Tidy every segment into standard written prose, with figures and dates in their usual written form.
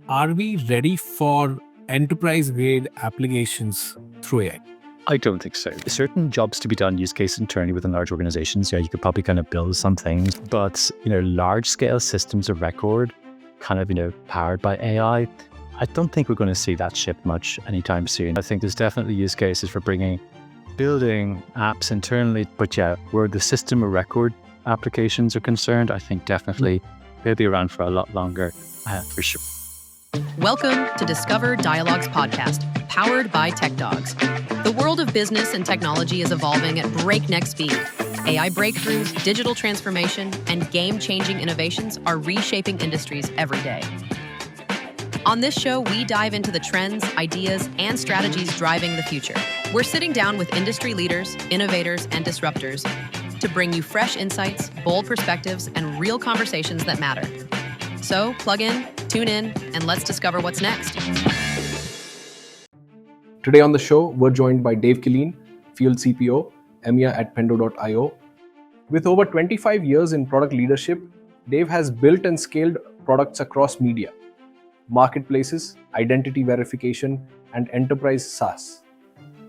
Are we ready for enterprise-grade applications through AI? I don't think so. Certain jobs to be done, use cases internally within large organizations, you could probably kind of build some things, but, large scale systems of record kind of, powered by AI, I don't think we're going to see that shift much anytime soon. I think there's definitely use cases for building apps internally, but where the system of record applications are concerned, I think definitely they'll be around for a lot longer, for sure. Welcome to Discover Dialogues podcast, powered by TechDogs. The world of business and technology is evolving at breakneck speed. AI breakthroughs, digital transformation, and game-changing innovations are reshaping industries every day. On this show, we dive into the trends, ideas, and strategies driving the future. We're sitting down with industry leaders, innovators, and disruptors to bring you fresh insights, bold perspectives, and real conversations that matter. So plug in, tune in, and let's discover what's next. Today on the show, we're joined by Dave Killeen, Field CPO EMEA at Pendo.io. With over 25 years in product leadership, Dave has built and scaled products across media, marketplaces, identity verification, and enterprise SaaS.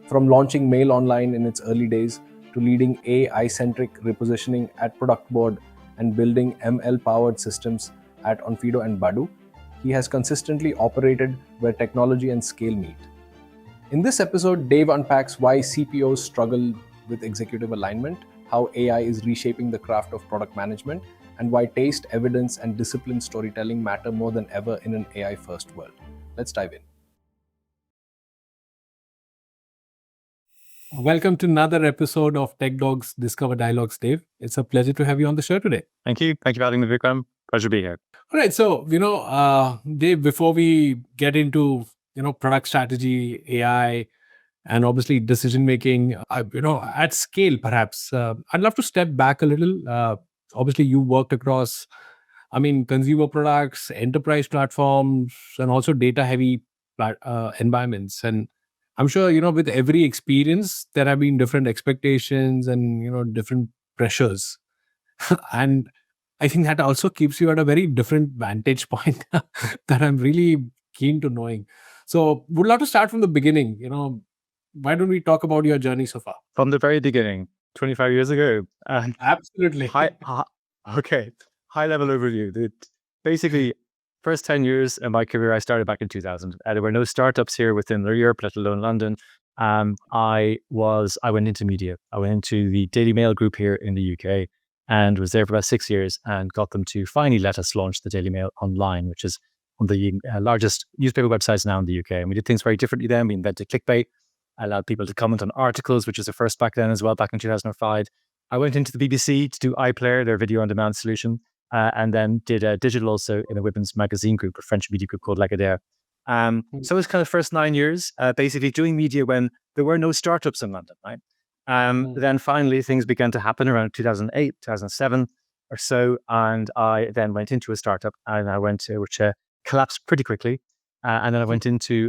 From launching MailOnline in its early days to leading AI-centric repositioning at Productboard and building ML-powered systems at Onfido and Badoo, he has consistently operated where technology and scale meet. In this episode, Dave unpacks why CPOs struggle with executive alignment, how AI is reshaping the craft of product management, and why taste, evidence, and disciplined storytelling matter more than ever in an AI-first world. Let's dive in. Welcome to another episode of TechDogs Discover Dialogues, Dave. It's a pleasure to have you on the show today. Thank you. Thank you for having me, Vikram. Pleasure to be here. All right. So, Dave, before we get into, product strategy, AI, and obviously decision-making, at scale, perhaps, I'd love to step back a little. Obviously, you worked across, consumer products, enterprise platforms, and also data-heavy environments. And I'm sure, with every experience, there have been different expectations and, different pressures. And I think that also keeps you at a very different vantage point that I'm really keen to knowing. So would love to start from the beginning. Why don't we talk about your journey so far? From the very beginning, 25 years ago. Absolutely. High level overview. Basically, first 10 years of my career, I started back in 2000. There were no startups here within Europe, let alone London. I went into media. I went into the Daily Mail group here in the UK and was there for about 6 years and got them to finally let us launch the Daily Mail Online, which is one of the largest newspaper websites now in the UK. And we did things very differently then. We invented clickbait, allowed people to comment on articles, which was the first back then as well, back in 2005. I went into the BBC to do iPlayer, their video on demand solution, and then did digital also in a women's magazine group, a French media group called Lagardère. So it was kind of first 9 years, basically doing media when there were no startups in London, right? Then finally things began to happen around 2008, 2007 or so. And I then went into a startup and I went to, which collapsed pretty quickly. And then I went into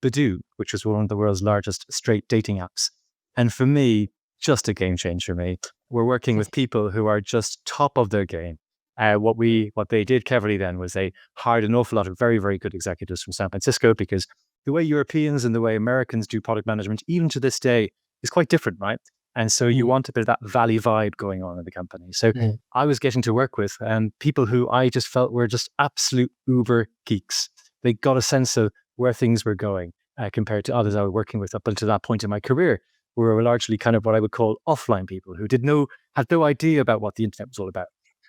Badoo, which was one of the world's largest straight dating apps. And for me, just a game changer for me. We're working with people who are just top of their game. What they did cleverly then was they hired an awful lot of very, very good executives from San Francisco, because the way Europeans and the way Americans do product management, even to this day, is quite different, right? And so you want a bit of that valley vibe going on in the company. So I was getting to work with people who I just felt were just absolute uber geeks. They got a sense of where things were going compared to others I was working with up until that point in my career, where we were largely kind of what I would call offline people who had no idea about what the internet was all about.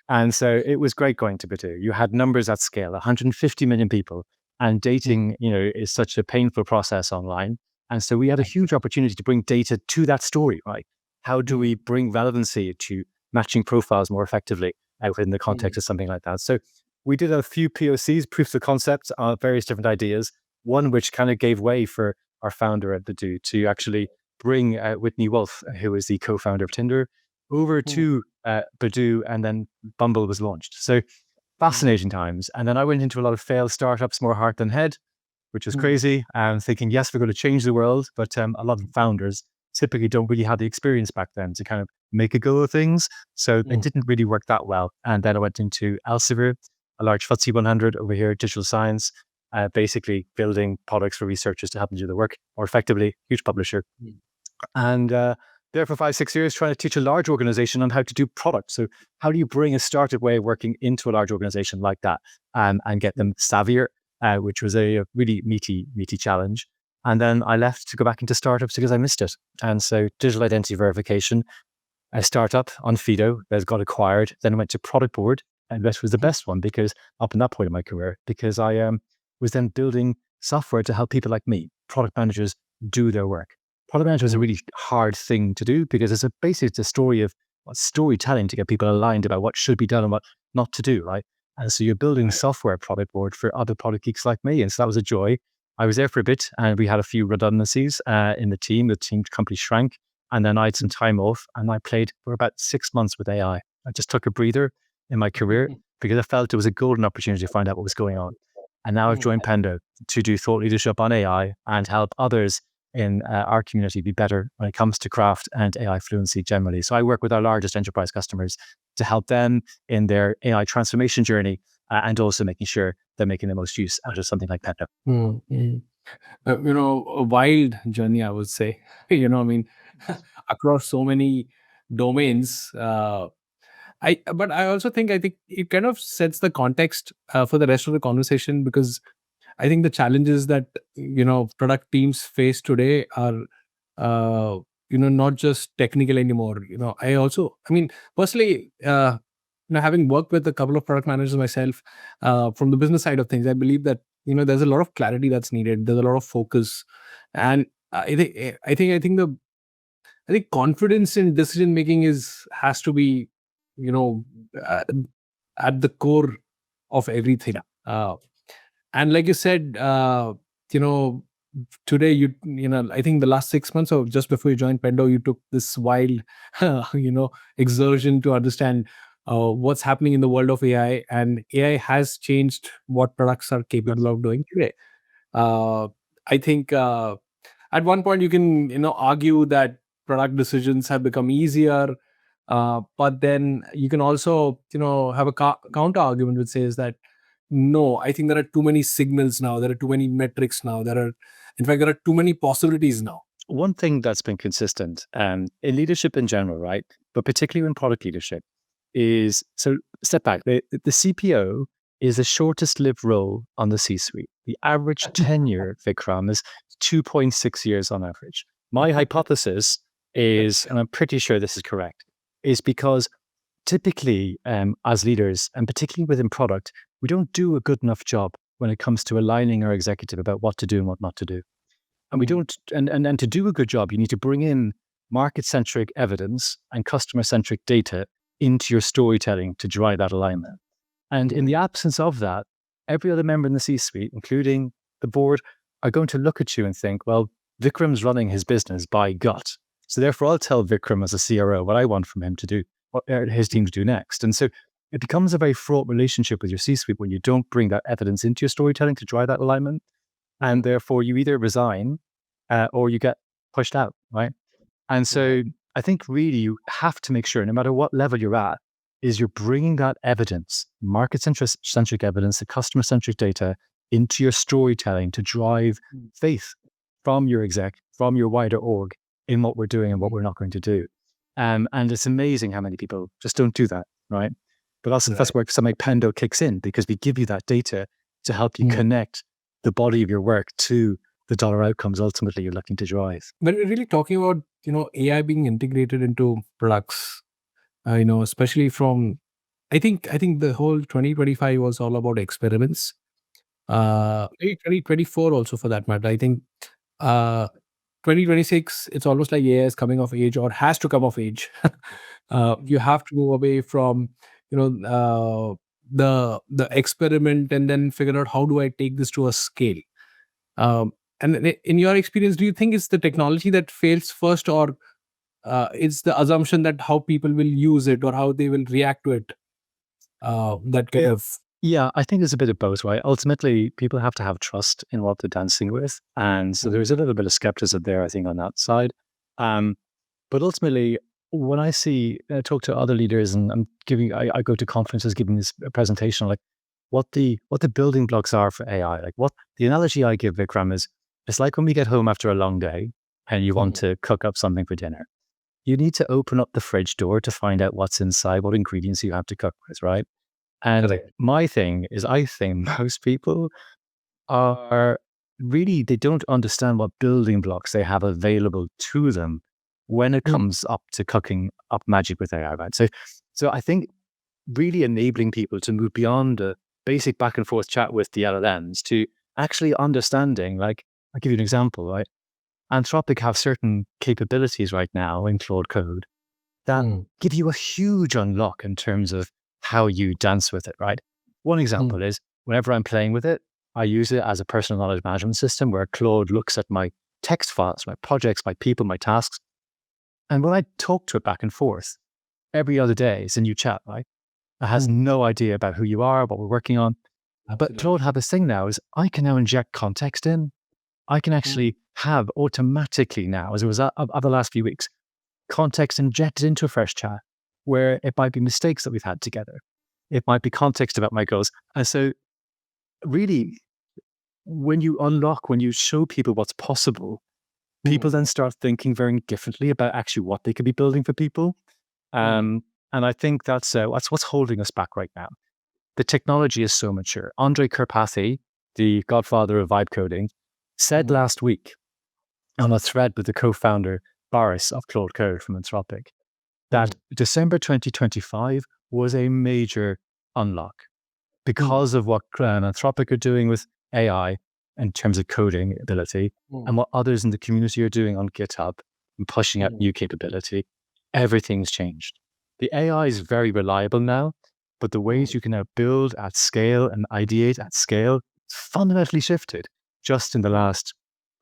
And so it was great going to Badoo. You had numbers at scale, 150 million people, and dating, is such a painful process online. And so we had a huge opportunity to bring data to that story, right? How do we bring relevancy to matching profiles more effectively within the context of something like that? So we did a few POCs, proofs of concept, various different ideas. One which kind of gave way for our founder at Badoo to actually bring Whitney Wolf, who is the co-founder of Tinder, over to Badoo, and then Bumble was launched. So fascinating times. And then I went into a lot of failed startups, more heart than head, which was crazy. Thinking, yes, we're going to change the world, but a lot of founders typically don't really have the experience back then to kind of make a go of things. So it didn't really work that well. And then I went into Elsevier, a large FTSE 100 over here, digital science, basically building products for researchers to help them do the work more effectively, huge publisher. And there for 5-6 years, trying to teach a large organization on how to do products. So how do you bring a startup way of working into a large organization like that and get them savvier, which was a really meaty challenge. And then I left to go back into startups because I missed it. And so digital identity verification, a startup on Fido that got acquired, then went to Productboard. And that was the best one because up in that point of my career, because I was then building software to help people like me, product managers, do their work. Product manager is a really hard thing to do because it's a story of storytelling to get people aligned about what should be done and what not to do, right? And so you're building software Productboard for other product geeks like me. And so that was a joy. I was there for a bit and we had a few redundancies in the team. The team company shrank. And then I had some time off and I played for about 6 months with AI. I just took a breather in my career because I felt it was a golden opportunity to find out what was going on. And now I've joined Pendo to do thought leadership on AI and help others in our community be better when it comes to craft and AI fluency generally. So I work with our largest enterprise customers to help them in their AI transformation journey and also making sure they're making the most use out of something like Pendo. A wild journey, I would say. Across so many domains. But I also think it kind of sets the context for the rest of the conversation, because I think the challenges that product teams face today are not just technical anymore. Personally, having worked with a couple of product managers myself, from the business side of things, I believe that there's a lot of clarity that's needed. There's a lot of focus, and I think confidence in decision making has to be uh, at the core of everything. And like you said, today I think the last 6 months or just before you joined Pendo, you took this wild exertion to understand what's happening in the world of AI, and AI has changed what products are capable of doing today. I think at one point you can argue that product decisions have become easier, but then you can also have a counter argument which says that no, I think there are too many signals now, there are too many metrics now, there are too many possibilities now. One thing that's been consistent in leadership in general, right, but particularly in product leadership, is, so step back, the CPO is the shortest lived role on the C-suite. The average tenure, Vikram, is 2.6 years on average. My hypothesis is, and I'm pretty sure this is correct, is because typically as leaders, and particularly within product, we don't do a good enough job when it comes to aligning our executive about what to do and what not to do. And we don't, and to do a good job, you need to bring in market-centric evidence and customer-centric data into your storytelling to drive that alignment. And in the absence of that, every other member in the C-suite, including the board, are going to look at you and think, well, Vikram's running his business by gut. So therefore, I'll tell Vikram as a CRO what I want from him to do, what his team to do next. And so it becomes a very fraught relationship with your C-suite when you don't bring that evidence into your storytelling to drive that alignment. And therefore, you either resign or you get pushed out, right? And so I think really you have to make sure, no matter what level you're at, is you're bringing that evidence, market-centric evidence, the customer-centric data into your storytelling to drive faith from your exec, from your wider org in what we're doing and what we're not going to do. And it's amazing how many people just don't do that, right? But that's where something like Pendo kicks in, because we give you that data to help you connect the body of your work to the dollar outcomes ultimately you're looking to drive. When we're really talking about AI being integrated into products, especially from, I think the whole 2025 was all about experiments. 2024 also, for that matter. I think 2026, it's almost like AI is coming of age, or has to come of age. You have to move away from the experiment and then figure out, how do I take this to a scale? And in your experience, do you think it's the technology that fails first, or it's the assumption that how people will use it or how they will react to it? That kind of... Yeah, I think there's a bit of both, right? Ultimately, people have to have trust in what they're dancing with. And so there's a little bit of skepticism there, I think, on that side. But ultimately, when I talk to other leaders, and I go to conferences giving this presentation, like, what the building blocks are for AI. Like what the analogy I give, Vikram, is it's like when we get home after a long day and you want to cook up something for dinner. You need to open up the fridge door to find out what's inside, what ingredients you have to cook with, right? And my thing is, I think most people are really, they don't understand what building blocks they have available to them when it comes up to cooking up magic with AI, right? So I think really enabling people to move beyond a basic back and forth chat with the LLMs to actually understanding, like, I'll give you an example, right? Anthropic have certain capabilities right now in Claude Code that give you a huge unlock in terms of how you dance with it, right? One example is whenever I'm playing with it, I use it as a personal knowledge management system where Claude looks at my text files, my projects, my people, my tasks. And when I talk to it back and forth, every other day it's a new chat, right? It has no idea about who you are, what we're working on. But Claude have this thing now is I can now inject context in. I can actually have automatically now, as it was of the last few weeks, context injected into a fresh chat where it might be mistakes that we've had together. It might be context about my goals. And so really, when you unlock, when you show people what's possible, people then start thinking very differently about actually what they could be building for people. And I think that's what's holding us back right now. The technology is so mature. Andrej Karpathy, the godfather of vibe coding, said last week on a thread with the co-founder, Boris of Claude Code from Anthropic, that December 2025 was a major unlock because of what Anthropic are doing with AI in terms of coding ability and what others in the community are doing on GitHub and pushing out new capability. Everything's changed. The AI is very reliable now, but the ways you can now build at scale and ideate at scale fundamentally shifted just in the last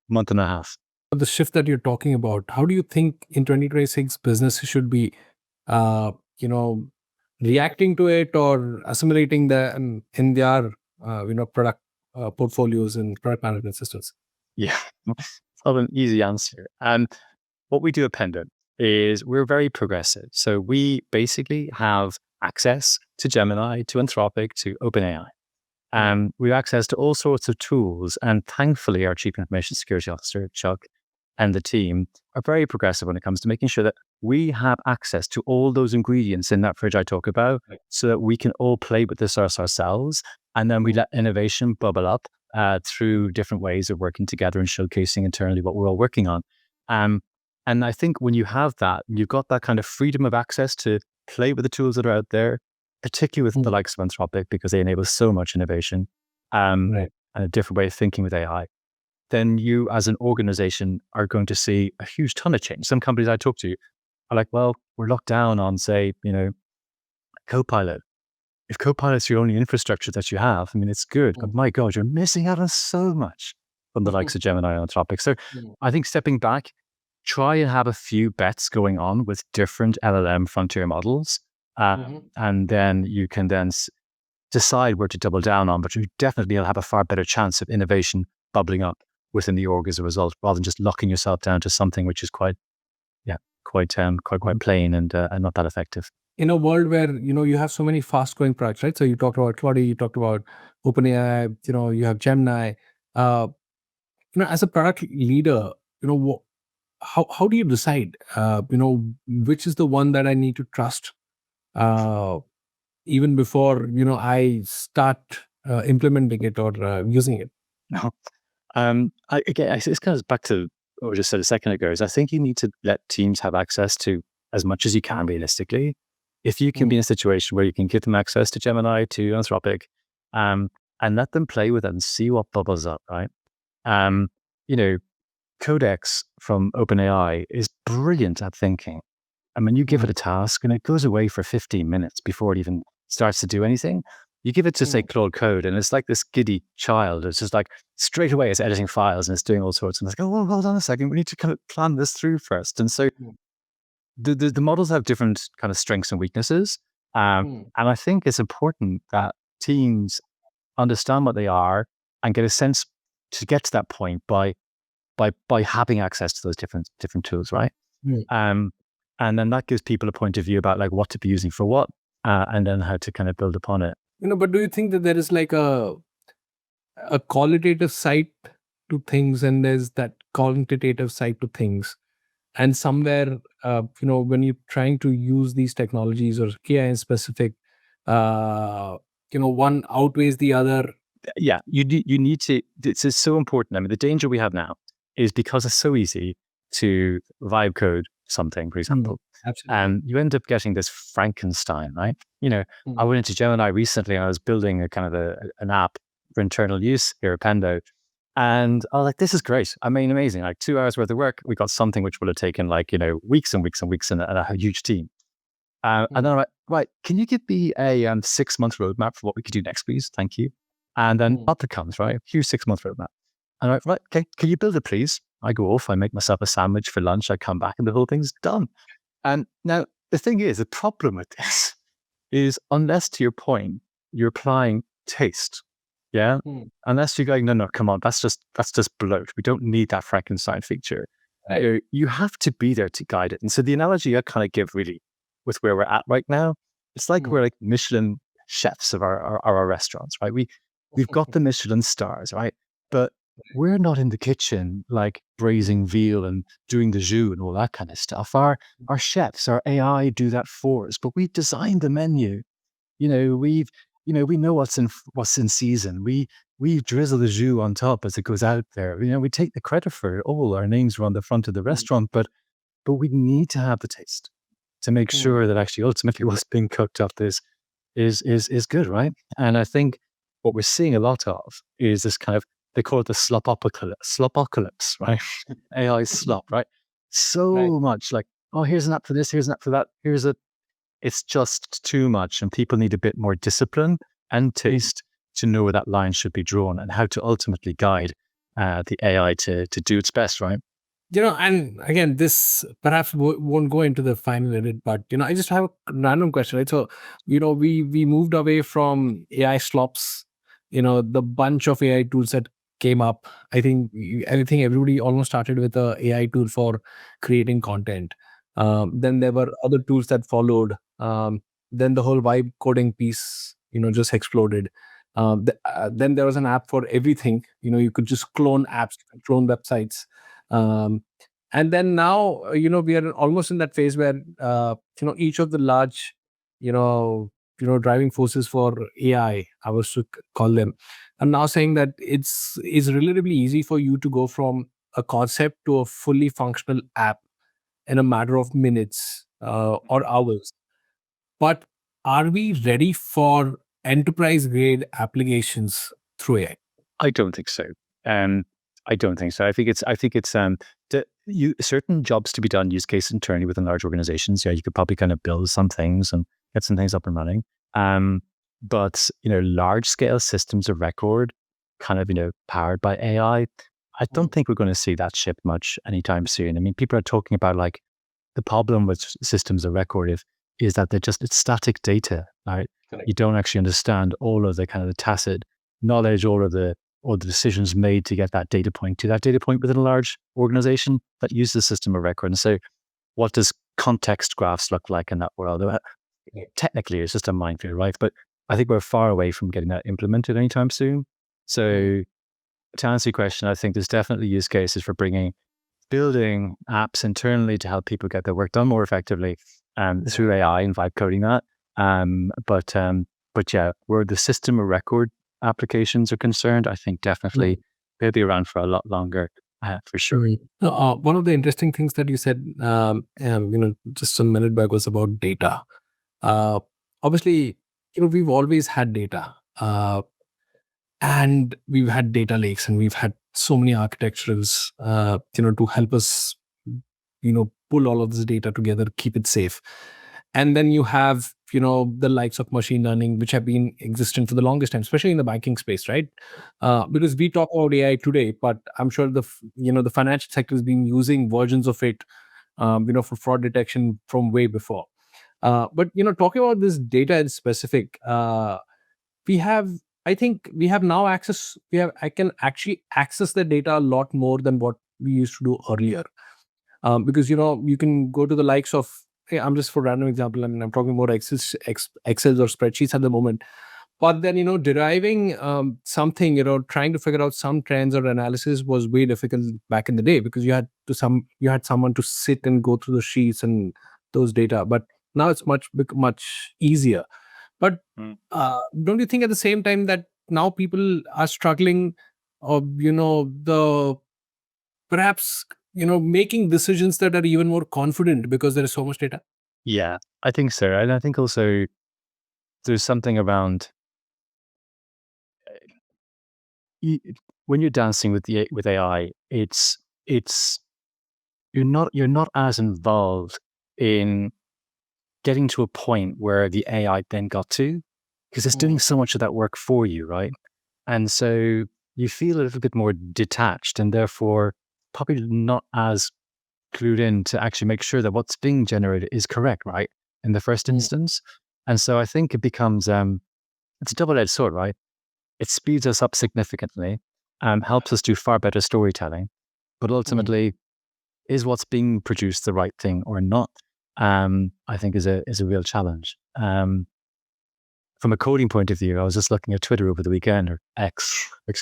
month and a half. The shift that you're talking about, how do you think in 2026 businesses should be, reacting to it or assimilating them in their, product portfolios and product management systems? Yeah, it's not an easy answer. What we do at Pendo is we're very progressive. So we basically have access to Gemini, to Anthropic, to OpenAI. We have access to all sorts of tools. And thankfully, our Chief Information Security Officer, Chuck, and the team are very progressive when it comes to making sure that we have access to all those ingredients in that fridge I talk about so that we can all play with this ourselves. And then we let innovation bubble up through different ways of working together and showcasing internally what we're all working on. And I think when you have that, you've got that kind of freedom of access to play with the tools that are out there, particularly with the likes of Anthropic, because they enable so much innovation and a different way of thinking with AI, then you as an organization are going to see a huge ton of change. Some companies I talk to are like, well, we're locked down on, say, Copilot. If Copilot's your only infrastructure that you have, I mean, it's good, but my God, you're missing out on so much from the likes of Gemini and Anthropic. So I think stepping back, try and have a few bets going on with different LLM frontier models. And then you can then decide where to double down on, but you definitely will have a far better chance of innovation bubbling up within the org as a result, rather than just locking yourself down to something which is quite plain and not that effective. In a world where, you have so many fast growing products, right? So you talked about Claude, you talked about OpenAI, you have Gemini, as a product leader, how do you decide, which is the one that I need to trust, even before, I start implementing it or using it? No. This goes back to what I just said a second ago, is I think you need to let teams have access to as much as you can realistically. If you can be in a situation where you can give them access to Gemini, to Anthropic, and let them play with it and see what bubbles up, right? Codex from OpenAI is brilliant at thinking. And when you give it a task and it goes away for 15 minutes before it even starts to do anything, you give it to, say, Claude Code, and it's like this giddy child. It's just like straight away it's editing files and it's doing all sorts. And it's like, oh, well, hold on a second. We need to kind of plan this through first. And so the models have different kind of strengths and weaknesses. And I think it's important that teams understand what they are and get a sense to get to that point by having access to those different tools, right? And then that gives people a point of view about like what to be using for what, and then how to kind of build upon it. But do you think that there is like a qualitative side to things and there's that quantitative side to things? And somewhere, when you're trying to use these technologies or AI in specific, one outweighs the other. Yeah, you need to. This is so important. I mean, the danger we have now is because it's so easy to vibe code something, for example, Absolutely. and you end up getting this Frankenstein, right? I Mm. went into Gemini recently. And I was building a kind of an app for internal use here at Pendo, and I was like, "This is great! I mean, amazing! Like 2 hours worth of work, we got something which would have taken like weeks and weeks and weeks and a huge team." And then I'm like, "Right, can you give me a 6-month roadmap for what we could do next, please? Thank you." And then up it comes, right? Huge 6-month roadmap. And I'm like, "Right, okay, can you build it, please?" I go off, I make myself a sandwich for lunch, I come back, and the whole thing's done. And now the thing is, the problem with this is, unless, to your point, you're applying taste, yeah. Unless you're going, no, come on, that's just bloat. We don't need that Frankenstein feature. Right. You have to be there to guide it. And so the analogy I kind of give really with where we're at right now, it's like we're like Michelin chefs of our restaurants, right? We've got the Michelin stars, right? But we're not in the kitchen like braising veal and doing the jus and all that kind of stuff. Our chefs, our AI do that for us, but we designed the menu. We've we know what's in season. We drizzle the jus on top as it goes out there. We take the credit for it all. Our names are on the front of the restaurant, but we need to have the taste to make sure that actually ultimately what's being cooked up is good, right? And I think what we're seeing a lot of is this kind of, they call it the slopocalypse, right? AI slop, right? So Right. much like, oh, here's an app for this, here's an app for that, it's just too much, and people need a bit more discipline and taste to know where that line should be drawn and how to ultimately guide the AI to do its best, right? And again, this perhaps won't go into the final edit, but I just have a random question, right? So, we moved away from AI slops, the bunch of AI tools that came up. I think everybody almost started with a AI tool for creating content. Then there were other tools that followed. Then the whole vibe coding piece, just exploded. Then there was an app for everything. You could just clone apps, clone websites. And then now, we are almost in that phase where, each of the large, driving forces for AI, I was to call them, are now saying that it's relatively easy for you to go from a concept to a fully functional app in a matter of minutes or hours. But are we ready for enterprise grade applications through AI? I don't think so. I don't think so. I think it's certain jobs to be done, use case internally within large organizations. Yeah, you could probably kind of build some things and get some things up and running. But large scale systems of record, kind of powered by AI, I don't think we're going to see that ship much anytime soon. I mean, people are talking about like the problem with systems of record is that it's static data, right? Correct. You don't actually understand all of the kind of the tacit knowledge, all the decisions made to get that data point to that data point within a large organization that uses the system of record. And so what does context graphs look like in that world? Technically, it's just a minefield, right? But I think we're far away from getting that implemented anytime soon. So to answer your question, I think there's definitely use cases for building apps internally to help people get their work done more effectively through AI and vibe coding that. But yeah, where the system of record applications are concerned, I think definitely they'll be around for a lot longer, for sure. One of the interesting things that you said, just a minute back was about data. Obviously, we've always had data, and we've had data lakes, and we've had so many architecturals, to help us, pull all of this data together, keep it safe. And then you have, the likes of machine learning, which have been existent for the longest time, especially in the banking space, right? Because we talk about AI today, but I'm sure the financial sector has been using versions of it, for fraud detection from way before. But talking about this data in specific, I think we have now I can actually access the data a lot more than what we used to do earlier. Because you can go to the likes of, I'm just for random example, I'm talking about Excel or spreadsheets at the moment. But then, deriving something, trying to figure out some trends or analysis was way difficult back in the day, because you had someone to sit and go through the sheets and those data. But now it's much easier. But Mm. don't you think at the same time that now people are struggling, or the perhaps making decisions that are even more confident because there is so much data? Yeah, I think so. And I think also there's something around you, when you're dancing with AI, it's you're not as involved in getting to a point where the AI then got to, because it's doing so much of that work for you, right? And so you feel a little bit more detached, and therefore probably not as clued in to actually make sure that what's being generated is correct, right? In the first instance. And so I think it becomes it's a double-edged sword, right? It speeds us up significantly, helps us do far better storytelling, but ultimately, is what's being produced the right thing or not? I think is a real challenge. From a coding point of view, I was just looking at Twitter over the weekend, or X. I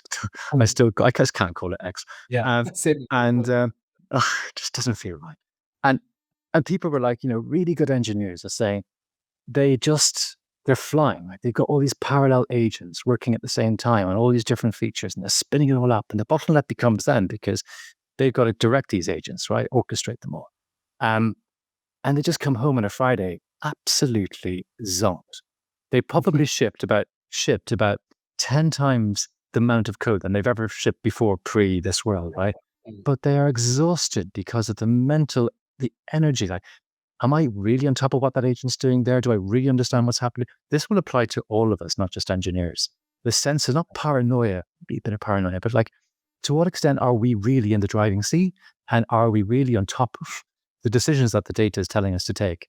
just can't call it X. Yeah. Same. And it just doesn't feel right. And people were like, really good engineers are saying they're flying. Like they've got all these parallel agents working at the same time on all these different features, and they're spinning it all up. And the bottleneck becomes then, because they've got to direct these agents, right? Orchestrate them all. And they just come home on a Friday, absolutely zonked. They probably shipped about 10 times the amount of code than they've ever shipped before pre this world, right? But they are exhausted because of the energy. Like, am I really on top of what that agent's doing there? Do I really understand what's happening? This will apply to all of us, not just engineers. The sense of not paranoia, be a bit of paranoia, but like, to what extent are we really in the driving seat? And are we really on top of the decisions that the data is telling us to take?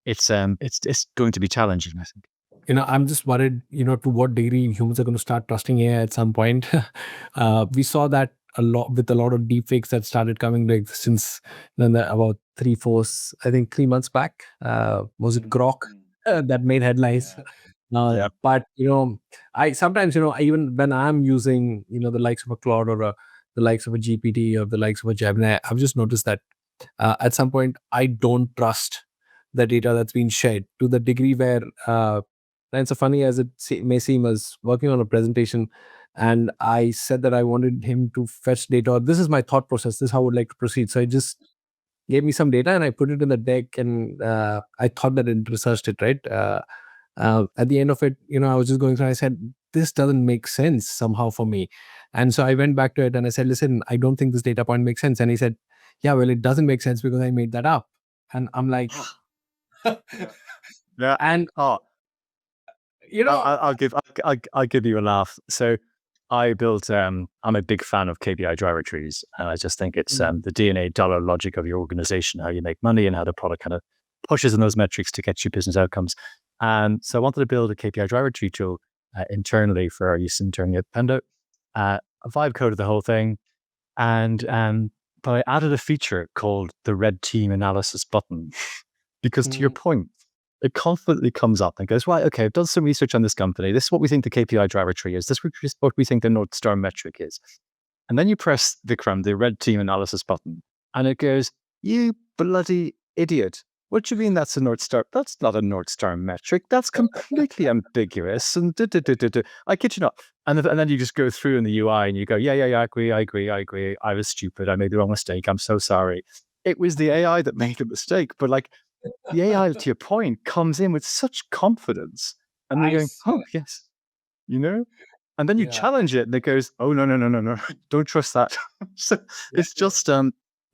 It's going to be challenging, I think. I'm just worried, to what degree humans are going to start trusting AI at some point. We saw that a lot with a lot of deepfakes that started coming to existence then about 3 months back. Was it Grok that made headlines? Yeah. But I sometimes, even when I'm using, the likes of a Claude or the likes of a GPT or the likes of a Gemini, I've just noticed that at some point I don't trust the data that's been shared to the degree where, and so funny as it may seem, as working on a presentation, and I said that I wanted him to fetch data. Or this is my thought process. This is how I would like to proceed. So I just gave me some data and I put it in the deck, and I thought that it researched it right. At the end of it, I was just going through. I said, this doesn't make sense somehow for me, and so I went back to it and I said, listen, I don't think this data point makes sense. And he said, yeah, well, it doesn't make sense because I made that up. And I'm like, Yeah. and Oh, I'll give you a laugh. So I built. I'm a big fan of KPI driver trees, and I just think it's the DNA dollar logic of your organization, how you make money, and how the product kind of pushes on those metrics to get you business outcomes. And so I wanted to build a KPI driver tree tool internally for our use internally at Pendo. I vibe coded the whole thing, and but I added a feature called the red team analysis button, because to your point, it constantly comes up and goes, right, okay, I've done some research on this company. This is what we think the KPI driver tree is. This is what we think the North Star metric is. And then you press the red team analysis button, and it goes, you bloody idiot. What do you mean that's a North Star? That's not a North Star metric. That's completely ambiguous. And I kid you not. And then you just go through in the UI and you go, yeah, I agree. I was stupid. I made the wrong mistake. I'm so sorry. It was the AI that made the mistake. But like, the AI, to your point, comes in with such confidence, and they're going, "Oh yes," and then you challenge it, and it goes, "Oh no, don't trust that." So it's just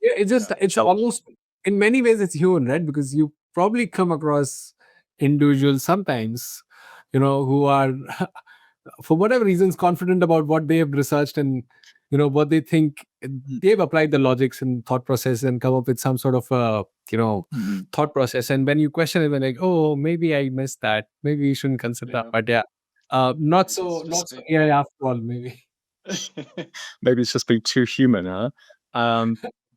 it's almost, in many ways it's human, right? Because you probably come across individuals sometimes, who are for whatever reasons confident about what they have researched, and what they think. They've applied the logics and thought process and come up with some sort of thought process, and when you question it, they're like, oh, maybe I missed that, maybe you shouldn't consider. But not so AI after all, maybe. maybe it's just being too human, huh?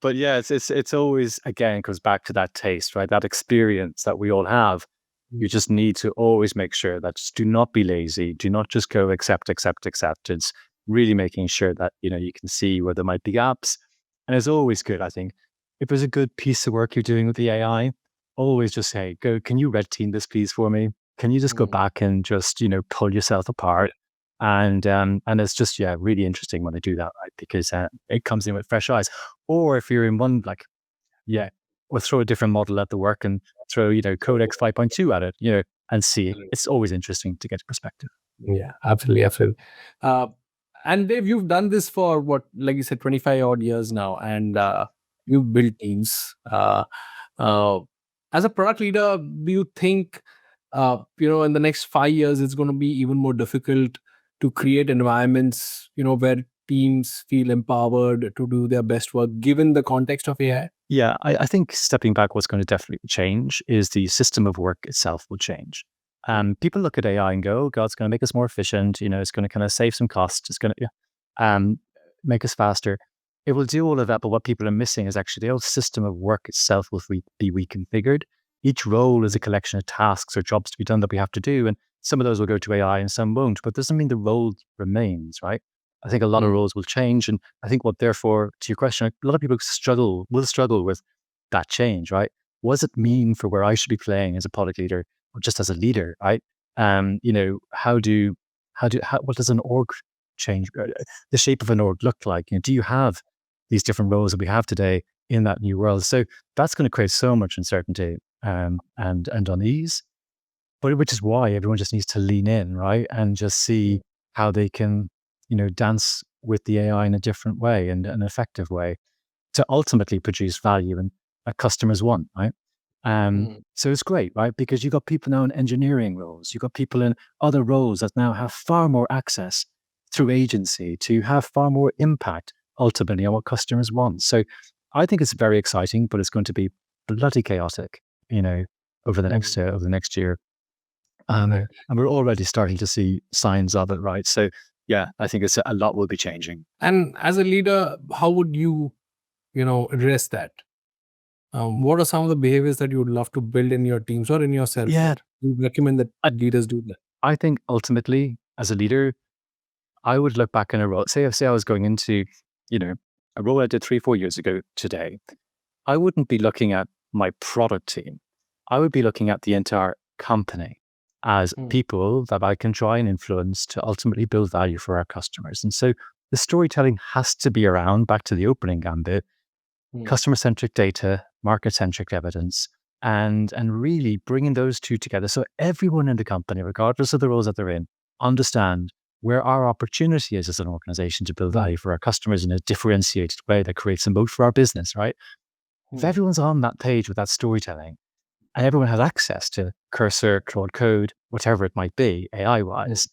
But yeah, it's always, again, goes back to that taste, right? That experience that we all have. You just need to always make sure that just do not be lazy. Do not just go accept. It's really making sure that, you can see where there might be gaps. And it's always good, I think, if there's a good piece of work you're doing with the AI, always just say, can you red team this please for me? Can you just go back and just, pull yourself apart? And it's just, really interesting when they do that, right? Because it comes in with fresh eyes. Or if you're in one, we'll throw a different model at the work and throw, Codex 5.2 at it, and see. It's always interesting to get perspective. Yeah, absolutely. And Dave, you've done this for what, like you said, 25 odd years now, and you've built teams. As a product leader, do you think, in the next 5 years, it's going to be even more difficult to create environments, where teams feel empowered to do their best work, given the context of AI? Yeah, I think stepping back, what's going to definitely change is the system of work itself will change. People look at AI and go, oh, God, it's going to make us more efficient. It's going to kind of save some costs. It's going to make us faster. It will do all of that. But what people are missing is actually the whole system of work itself will be reconfigured. Each role is a collection of tasks or jobs to be done that we have to do. And some of those will go to AI and some won't. But it doesn't mean the role remains, right? I think a lot of roles will change. And I think therefore, to your question, a lot of people will struggle with that change, right? What does it mean for where I should be playing as a product leader or just as a leader, right? What does an org change? The shape of an org look like? Do you have these different roles that we have today in that new world? So that's going to create so much uncertainty and unease, but which is why everyone just needs to lean in, right? And just see how they can, dance with the AI in a different way and an effective way to ultimately produce value and that customers want, right? So it's great, right? Because you got people now in engineering roles, you got people in other roles that now have far more access through agency to have far more impact ultimately on what customers want. So I think it's very exciting, but it's going to be bloody chaotic, over the next year. And we're already starting to see signs of it, right? So yeah, I think a lot will be changing. And as a leader, how would you, address that? What are some of the behaviors that you would love to build in your teams or in yourself? Yeah. You recommend that leaders do that? I think ultimately, as a leader, I would look back in a role. Say I was going into, a role I did 3-4 years ago today. I wouldn't be looking at my product team. I would be looking at the entire company as people that I can try and influence to ultimately build value for our customers. And so the storytelling has to be around, back to the opening gambit, customer-centric data, market-centric evidence, and really bringing those two together. So everyone in the company, regardless of the roles that they're in, understand where our opportunity is as an organization to build value for our customers in a differentiated way that creates a moat for our business, right? If everyone's on that page with that storytelling and everyone has access to Cursor, Claude Code, whatever it might be, AI-wise,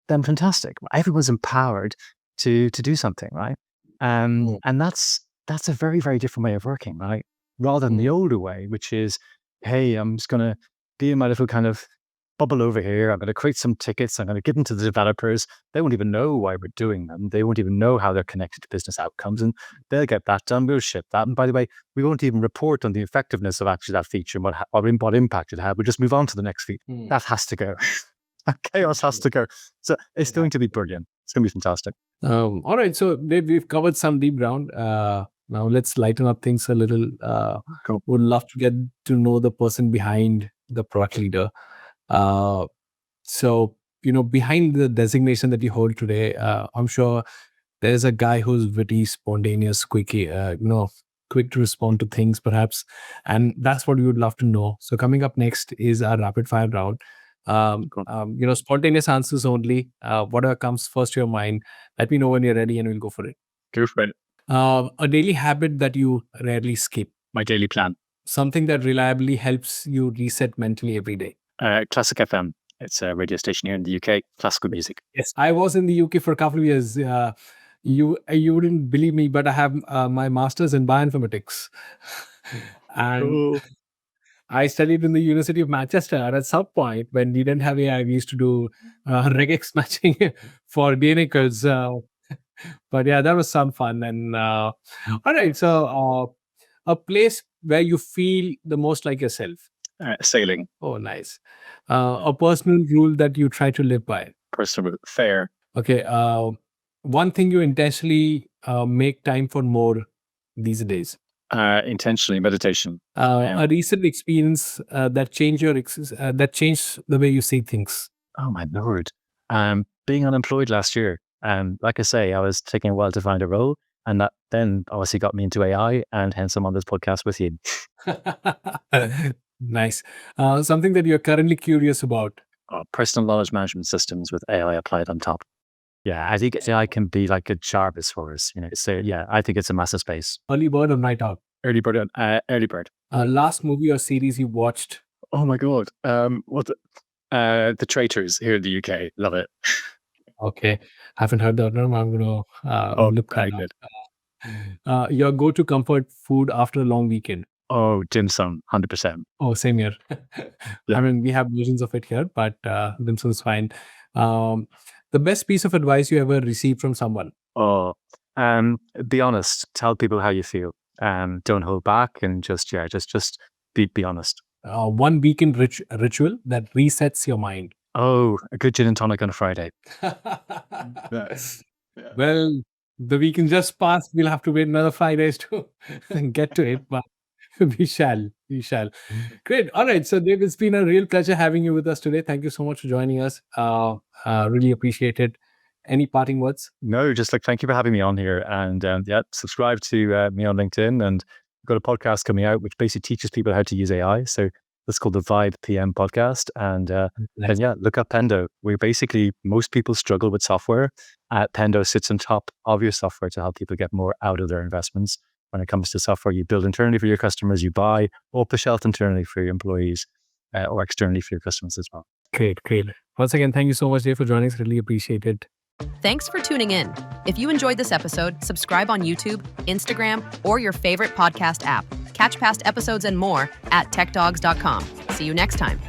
then fantastic. Everyone's empowered to do something, right? And that's a very, very different way of working, right? Rather than the older way, which is, hey, I'm just going to be in my little kind of bubble over here. I'm going to create some tickets. I'm going to give them to the developers. They won't even know why we're doing them. They won't even know how they're connected to business outcomes. And they'll get that done. We'll ship that. And by the way, we won't even report on the effectiveness of actually that feature and what impact it had. We'll just move on to the next feature. That has to go. That chaos has to go. So it's going to be brilliant. It's going to be fantastic. All right. So Dave, we've covered some deep ground. Now let's lighten up things a little. Cool. Would love to get to know the person behind the product leader. So, behind the designation that you hold today, I'm sure there's a guy who's witty, spontaneous, quick to respond to things perhaps. And that's what we would love to know. So coming up next is our rapid fire round. Spontaneous answers only. Whatever comes first to your mind, let me know when you're ready and we'll go for it. Go for it. A daily habit that you rarely skip. My daily plan. Something that reliably helps you reset mentally every day. Classic FM. It's a radio station here in the UK. Classical music. Yes, I was in the UK for a couple of years. You wouldn't believe me, but I have my master's in bioinformatics. And Cool. I studied in the University of Manchester. And at some point, when we didn't have AI, we used to do regex matching for DNA codes. But yeah, that was some fun. And all right, so a place where you feel the most like yourself. Sailing. Oh, nice. A personal rule that you try to live by. Personal fair. Okay. One thing you intentionally make time for more these days. Intentionally meditation. A recent experience that changed that changed the way you see things. Oh my lord. Being unemployed last year. Like I say, I was taking a while to find a role, and that then obviously got me into AI, and hence I'm on this podcast with you. Nice. Something that you're currently curious about. Personal knowledge management systems with AI applied on top. Yeah, I think AI can be like a Jarvis for us. So yeah, I think it's a massive space. Early bird or night owl? Early bird. Early bird. Last movie or series you watched? Oh my god. The Traitors here in the UK. Love it. Okay, haven't heard that name. I'm gonna look very that good. up. Your go-to comfort food after a long weekend? Oh, dim sum, 100%. Oh, same here. Yeah. I mean, we have versions of it here, but dim sum is fine. The best piece of advice you ever received from someone? Oh, be honest. Tell people how you feel. Don't hold back, and just be honest. One weekend ritual that resets your mind. Oh, a good gin and tonic on a Friday. Well, the weekend just passed. We'll have to wait another 5 days to get to it, but we shall. Great. All right. So, Dave, it's been a real pleasure having you with us today. Thank you so much for joining us. Really appreciate it. Any parting words? No, just thank you for having me on here, and subscribe to me on LinkedIn, and I've got a podcast coming out which basically teaches people how to use AI. So that's called the Vibe PM podcast, and look up Pendo. Most people struggle with software. Pendo sits on top of your software to help people get more out of their investments. When it comes to software, you build internally for your customers, you buy off the shelf internally for your employees, or externally for your customers as well. Great. Once again, thank you so much, Dave, for joining us. Really appreciate it. Thanks for tuning in. If you enjoyed this episode, subscribe on YouTube, Instagram, or your favorite podcast app. Catch past episodes and more at techdogs.com. See you next time.